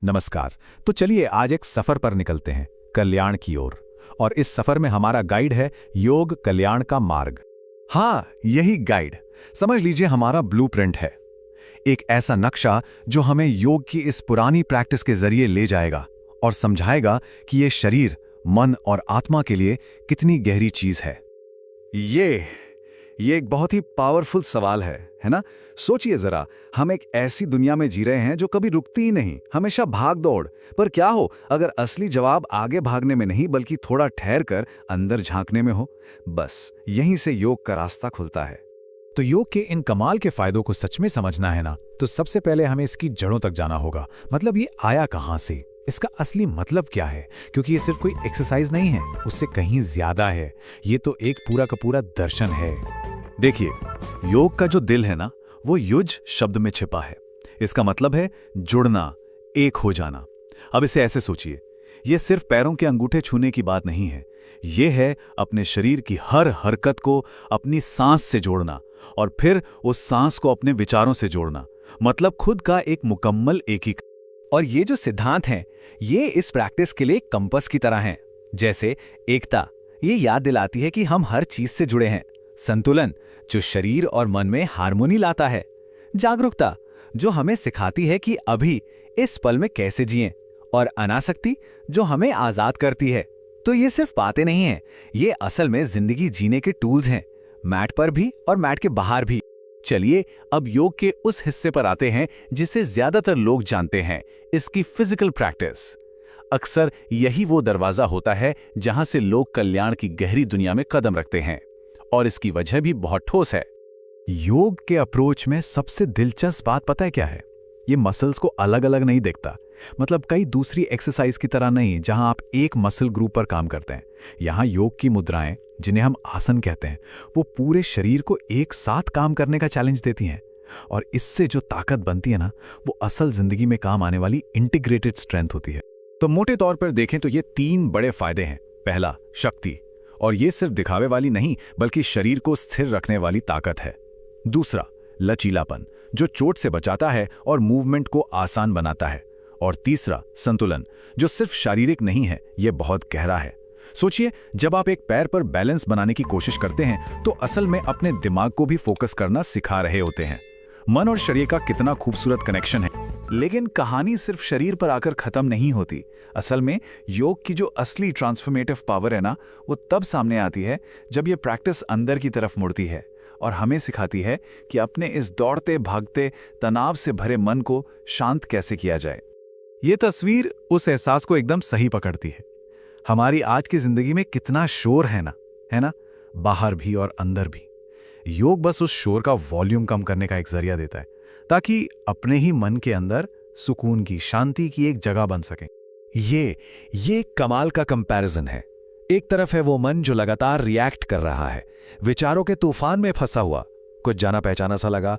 नमस्कार। तो चलिए आज एक सफर पर निकलते हैं, कल्याण की ओर। और इस सफर में हमारा गाइड है योग कल्याण का मार्ग। हाँ, यही गाइड समझ लीजिए हमारा ब्लूप्रिंट है। एक ऐसा नक्शा जो हमें योग की इस पुरानी प्रैक्टिस के जरिए ले जाएगा और समझाएगा कि ये शरीर, मन और आत्मा के लिए कितनी गहरी चीज है। ये एक बहुत ही पावरफुल सवाल है ना? सोचिए जरा, हम एक ऐसी दुनिया में जी रहे हैं जो कभी रुकती ही नहीं, हमेशा भाग दौड़। पर क्या हो अगर असली जवाब आगे भागने में नहीं बल्कि थोड़ा ठहर कर अंदर झांकने में हो? बस यहीं से योग का रास्ता खुलता है। तो योग के इन कमाल के फायदों को सच में समझना है ना, तो सबसे पहले हमें इसकी जड़ों तक जाना होगा। मतलब ये आया कहां से, इसका असली मतलब क्या है? क्योंकि ये सिर्फ कोई एक्सरसाइज नहीं है, उससे कहीं ज्यादा है। ये तो एक पूरा का पूरा दर्शन है। देखिए, योग का जो दिल है ना, वो युज शब्द में छिपा है। इसका मतलब है जुड़ना, एक हो जाना। अब इसे ऐसे सोचिए, ये सिर्फ पैरों के अंगूठे छूने की बात नहीं है। ये है अपने शरीर की हर हरकत को अपनी सांस से जोड़ना और फिर उस सांस को अपने विचारों से जोड़ना। मतलब खुद का एक मुकम्मल एकीकरण। और ये जो सिद्धांत हैं, ये इस प्रैक्टिस के लिए कंपास की तरह हैं। जैसे एकता, ये याद दिलाती है कि हम हर चीज से जुड़े हैं। संतुलन, जो शरीर और मन में हार्मोनी लाता है। जागरूकता, जो हमें सिखाती है कि अभी इस पल में कैसे जिएं। और अनासक्ति, जो हमें आजाद करती है। तो ये सिर्फ बातें नहीं हैं, ये असल में जिंदगी जीने के टूल्स हैं, मैट पर भी और मैट के बाहर भी। चलिए अब योग के उस हिस्से पर आते हैं जिसे ज्यादातर लोग जानते हैं, इसकी फिजिकल प्रैक्टिस। अक्सर यही वो दरवाजा होता है जहां से लोग कल्याण की गहरी दुनिया में कदम रखते हैं, और इसकी वजह भी बहुत ठोस है। योग के अप्रोच में सबसे दिलचस्प बात पता है क्या है? ये मसल्स को अलग अलग नहीं देखता। मतलब कई दूसरी एक्सरसाइज की तरह नहीं जहां आप एक मसल ग्रुप पर काम करते हैं। यहां योग की मुद्राएं, जिन्हें हम आसन कहते हैं, वो पूरे शरीर को एक साथ काम करने का चैलेंज देती हैं। और इससे जो ताकत बनती है ना, वो असल जिंदगी में काम आने वाली इंटीग्रेटेड स्ट्रेंथ होती है। तो मोटे तौर पर देखें तो ये 3 बड़े फायदे हैं। पहला, शक्ति, और ये सिर्फ दिखावे वाली नहीं बल्कि शरीर को स्थिर रखने वाली ताकत है। दूसरा, लचीलापन, जो चोट से बचाता है और मूवमेंट को आसान बनाता है। और तीसरा, संतुलन, जो सिर्फ शारीरिक नहीं है, यह बहुत गहरा है। सोचिए, जब आप एक पैर पर बैलेंस बनाने की कोशिश करते हैं तो असल में अपने दिमाग को भी फोकस करना सिखा रहे होते हैं। मन और शरीर का कितना खूबसूरत कनेक्शन है। लेकिन कहानी सिर्फ शरीर पर आकर खत्म नहीं होती। असल में योग की जो असली ट्रांसफॉर्मेटिव पावर है ना, वो तब सामने आती है जब ये प्रैक्टिस अंदर की तरफ मुड़ती है और हमें सिखाती है कि अपने इस दौड़ते भागते तनाव से भरे मन को शांत कैसे किया जाए। ये तस्वीर उस एहसास को एकदम सही पकड़ती है। हमारी आज की जिंदगी में कितना शोर है ना, बाहर भी और अंदर भी। योग बस उस शोर का वॉल्यूम कम करने का एक जरिया देता है, ताकि अपने ही मन के अंदर सुकून की, शांति की एक जगह बन सके। ये कमाल का कंपैरिजन है। एक तरफ है वो मन जो लगातार रिएक्ट कर रहा है, विचारों के तूफान में फंसा हुआ, कुछ जाना पहचाना सा लगा।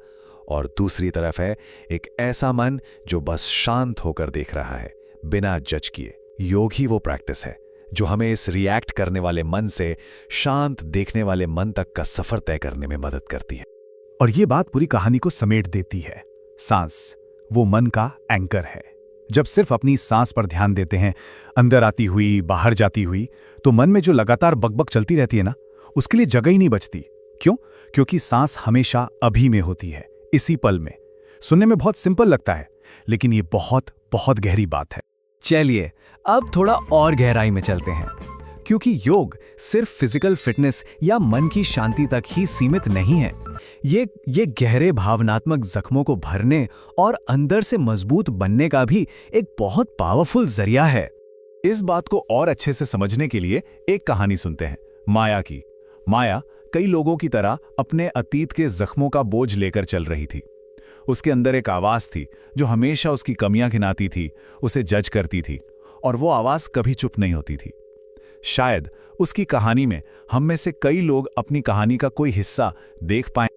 और दूसरी तरफ है एक ऐसा मन जो बस शांत होकर देख रहा है, बिना जज किए। योग ही वो प्रैक्टिस है जो हमें इस रिएक्ट करने वाले मन से शांत देखने वाले मन तक का सफर तय करने में मदद करती है। और ये बात पूरी कहानी को समेट देती है। सांस वो मन का एंकर है। जब सिर्फ अपनी सांस पर ध्यान देते हैं, अंदर आती हुई बाहर जाती हुई, तो मन में जो लगातार बकबक चलती रहती है ना, उसके लिए जगह ही नहीं बचती। क्यों? क्योंकि सांस हमेशा अभी में होती है, इसी पल में। सुनने में बहुत सिंपल लगता है, लेकिन ये बहुत बहुत गहरी बात है। चलिए अब थोड़ा और गहराई में चलते हैं, क्योंकि योग सिर्फ फिजिकल फिटनेस या मन की शांति तक ही सीमित नहीं है। ये गहरे भावनात्मक जख्मों को भरने और अंदर से मजबूत बनने का भी एक बहुत पावरफुल जरिया है। इस बात को और अच्छे से समझने के लिए एक कहानी सुनते हैं, माया की। माया कई लोगों की तरह अपने अतीत के जख्मों का बोझ लेकर चल रही थी। उसके अंदर एक आवाज थी जो हमेशा उसकी कमियां गिनाती थी, उसे जज करती थी, और वो आवाज कभी चुप नहीं होती थी। शायद उसकी कहानी में हम में से कई लोग अपनी कहानी का कोई हिस्सा देख पाए।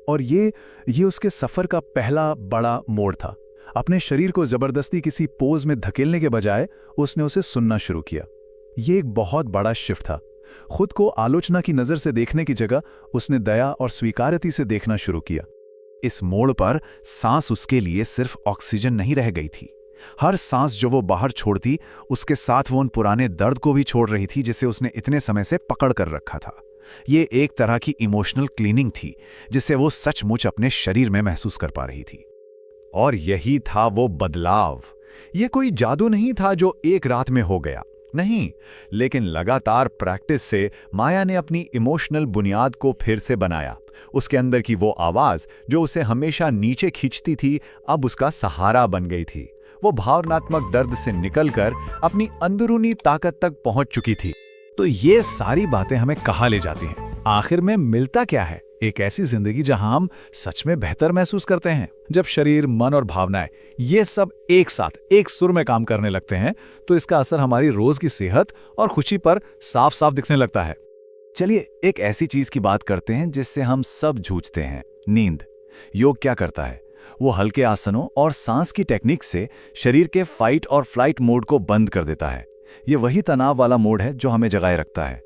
और ये उसके सफर का पहला बड़ा मोड़ था। अपने शरीर को जबरदस्ती किसी पोज में धकेलने के बजाय उसने उसे सुनना शुरू किया। ये एक बहुत बड़ा शिफ्ट था। खुद को आलोचना की नजर से देखने की जगह उसने दया और स्वीकार्यता से देखना शुरू किया। इस मोड़ पर सांस उसके लिए सिर्फ ऑक्सीजन नहीं रह गई थी, हर सांस जो वो बाहर छोड़ती, उसके साथ वो उन पुराने दर्द को भी छोड़ रही थी जिसे उसने इतने समय से पकड़ कर रखा था। ये एक तरह की इमोशनल क्लीनिंग थी जिसे वो सचमुच अपने शरीर में महसूस कर पा रही थी। और यही था वो बदलाव। ये कोई जादू नहीं था जो एक रात में हो गया, नहीं, लेकिन लगातार प्रैक्टिस से माया ने अपनी इमोशनल बुनियाद को फिर से बनाया। उसके अंदर की वो आवाज जो उसे हमेशा नीचे खींचती थी, अब उसका सहारा बन गई थी। वो भावनात्मक दर्द से निकलकर अपनी अंदरूनी ताकत तक पहुंच चुकी थी। तो ये सारी बातें हमें कहाँ ले जाती हैं? आखिर में मिलता क्या है? एक ऐसी जिंदगी जहां हम सच में बेहतर महसूस करते हैं। जब शरीर, मन और भावनाएं ये सब एक साथ एक सुर में काम करने लगते हैं तो इसका असर हमारी रोज की सेहत और खुशी पर साफ साफ दिखने लगता है। चलिए एक ऐसी चीज की बात करते हैं जिससे हम सब जूझते हैं, नींद। योग क्या करता है? वो हल्के आसनों और सांस की टेक्निक से शरीर के फाइट और फ्लाइट मोड को बंद कर देता है। ये वही तनाव वाला मोड है जो हमें जगाए रखता है।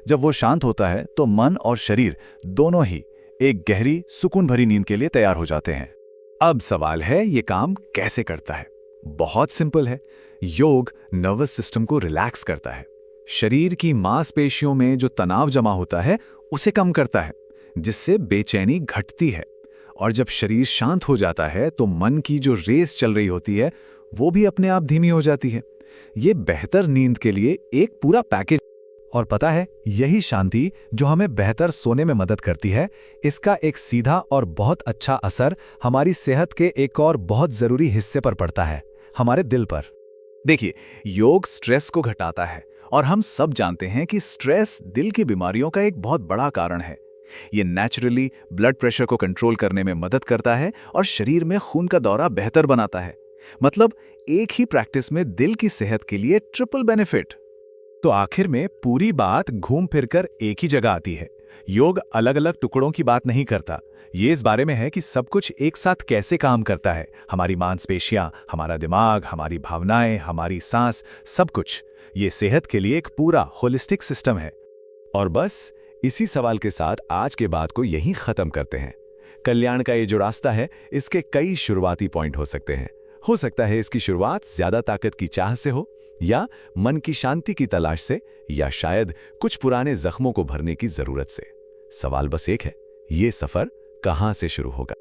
जब वो शांत होता है तो मन और शरीर दोनों ही एक गहरी सुकून भरी नींद के लिए तैयार हो जाते हैं। अब सवाल है, ये काम कैसे करता है? बहुत सिंपल है। योग नर्वस सिस्टम को रिलैक्स करता है। शरीर की मांसपेशियों में जो तनाव जमा होता है उसे कम करता है, जिससे बेचैनी घटती है। और जब शरीर शांत हो जाता है तो मन की जो रेस चल रही होती है वो भी अपने आप धीमी हो जाती है। ये बेहतर नींद के लिए एक पूरा पैकेज। और पता है, यही शांति जो हमें बेहतर सोने में मदद करती है, इसका एक सीधा और बहुत अच्छा असर हमारी सेहत के एक और बहुत जरूरी हिस्से पर पड़ता है, हमारे दिल पर। देखिए, योग स्ट्रेस को घटाता है और हम सब जानते हैं कि स्ट्रेस दिल की बीमारियों का एक बहुत बड़ा कारण है। ये नेचुरली ब्लड प्रेशर को कंट्रोल करने में मदद करता है और शरीर में खून का दौरा बेहतर बनाता है। मतलब एक ही प्रैक्टिस में दिल की सेहत के लिए ट्रिपल बेनिफिट। तो आखिर में पूरी बात घूम फिरकर एक ही जगह आती है। योग अलग अलग टुकड़ों की बात नहीं करता, ये इस बारे में है कि सब कुछ एक साथ कैसे काम करता है। हमारी मांसपेशियां, हमारा दिमाग, हमारी भावनाएं, हमारी सांस, सब कुछ ये सेहत के लिए एक पूरा होलिस्टिक सिस्टम है। और बस इसी सवाल के साथ आज के बात को यहीं खत्म करते हैं। कल्याण का ये जो रास्ता है, इसके कई शुरुआती पॉइंट हो सकते हैं। हो सकता है इसकी शुरुआत ज्यादा ताकत की चाह से हो, या मन की शांति की तलाश से, या शायद कुछ पुराने जख्मों को भरने की जरूरत से। सवाल बस एक है, ये सफर कहां से शुरू होगा?